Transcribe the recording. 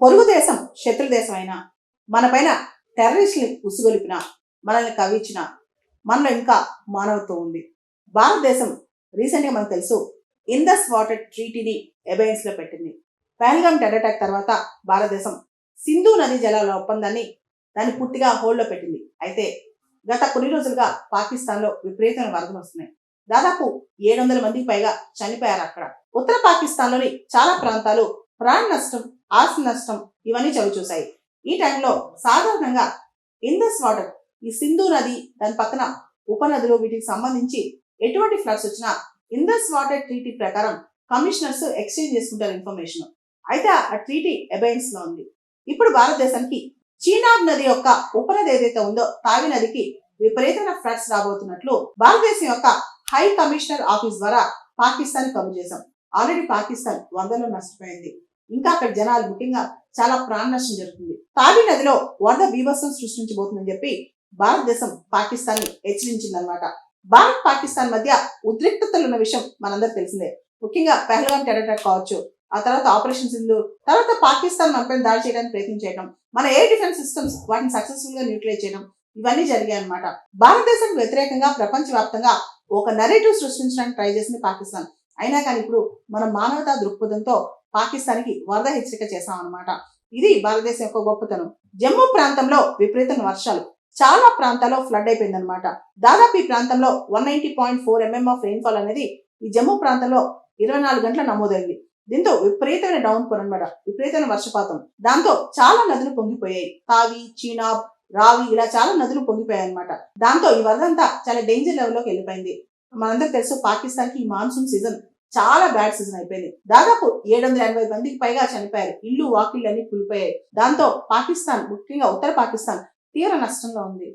పొరుగు దేశం శత్రు దేశం అయినా మన పైన టెర్రరిస్టుని ఉసుగొలిపిన మనల్ని కవించిన మనలో ఇంకా మానవత్వం ఉంది. భారతదేశం రీసెంట్గా మనకు తెలుసు ఇందస్ వాటర్ ట్రీటీని ఎబైన్స్ లో పెట్టింది. పహల్గామ్ టెర్రర్ అటాక్ తర్వాత భారతదేశం సింధు నదీ జలాల ఒప్పందాన్ని దాన్ని పూర్తిగా హోల్డ్లో పెట్టింది. అయితే గత కొన్ని రోజులుగా పాకిస్తాన్లో విపరీతమైన వరదలు వస్తున్నాయి. దాదాపు 700 మందికి పైగా చనిపోయారు అక్కడ. ఉత్తర పాకిస్తాన్లోని చాలా ప్రాంతాలు ప్రాణ నష్టం, ఆస్తి నష్టం ఇవన్నీ చవిచూశాయి. ఈ టైంలో సాధారణంగా ఇందస్ వాటర్, ఈ సింధు నది దాని పక్కన ఉపనదులు వీటికి సంబంధించి ఎటువంటి ఫ్లడ్స్ వచ్చినా ఇందస్ వాటర్ ట్రీటీ ప్రకారం కమిషనర్స్ ఎక్స్చేంజ్ చేసుకుంటారు ఇన్ఫర్మేషన్. అయితే ఆ ట్రీటీ అబైన్స్ లో ఉంది. ఇప్పుడు భారతదేశానికి చీనాబ్ నది యొక్క ఉపనది ఏదైతే ఉందో తావి నదికి విపరీతమైన ఫ్లడ్స్ రాబోతున్నట్లు భారతదేశం యొక్క హై కమిషనర్ ఆఫీస్ ద్వారా పాకిస్తాన్ కబురు చేశాం. ఆల్రెడీ పాకిస్తాన్ వరదలో నష్టపోయింది. ఇంకా అక్కడ జనాలు ముఖ్యంగా చాలా ప్రాణ నష్టం జరుగుతుంది. తావి నదిలో వరద బీభత్సం సృష్టించబోతుందని చెప్పి భారతదేశం పాకిస్తాన్ ని హెచ్చరించిందనమాట. భారత్ పాకిస్తాన్ మధ్య ఉద్రిక్తతలు ఉన్న విషయం మనందరికి తెలిసిందే. ముఖ్యంగా పహల్గామ్ టెర్రర్ అటాక్ కావచ్చు, ఆ తర్వాత ఆపరేషన్ సింధు, తర్వాత పాకిస్తాన్ మనపైన దాడి చేయడానికి ప్రయత్నం చేయడం, మన ఎయిర్ డిఫెన్స్ సిస్టమ్స్ వాటిని సక్సెస్ఫుల్ గా న్యూట్రలైజ్ చేయడం ఇవన్నీ జరిగాయి అనమాట. భారతదేశానికి వ్యతిరేకంగా ప్రపంచవ్యాప్తంగా ఒక నెరేటివ్ సృష్టించడానికి ట్రై చేసింది పాకిస్తాన్. అయినా కానీ ఇప్పుడు మనం మానవతా దృక్పథంతో పాకిస్తాన్కి వరద హెచ్చరిక చేశాం అనమాట. ఇది భారతదేశం యొక్క గొప్పతనం. జమ్మూ ప్రాంతంలో విపరీతమైన వర్షాలు, చాలా ప్రాంతాల్లో ఫ్లడ్ అయిపోయింది అనమాట. దాదాపు ఈ ప్రాంతంలో 190.4 mm ఆఫ్ రెయిన్ఫాల్ అనేది ఈ జమ్మూ ప్రాంతంలో 24 గంటల నమోదైంది. దీంతో విపరీతమైన డౌన్ పోర్ అనమాట, విపరీతమైన వర్షపాతం. దాంతో చాలా నదులు పొంగిపోయాయి. తావి, చీనాబ్, రావి ఇలా చాలా నదులు పొంగిపోయాయి అనమాట. దాంతో ఈ వరదంతా చాలా డేంజర్ లెవెల్లోకి వెళ్ళిపోయింది. మనందరికి తెలుసు పాకిస్తాన్ కి ఈ మాన్సూన్ సీజన్ చాలా బ్యాడ్ సీజన్ అయిపోయింది. దాదాపు 780 మందికి పైగా చనిపోయారు. ఇల్లు వాకిళ్ళు అన్ని కూలిపోయాయి. దాంతో పాకిస్తాన్, ముఖ్యంగా ఉత్తర పాకిస్తాన్ తీవ్ర నష్టంలో ఉంది.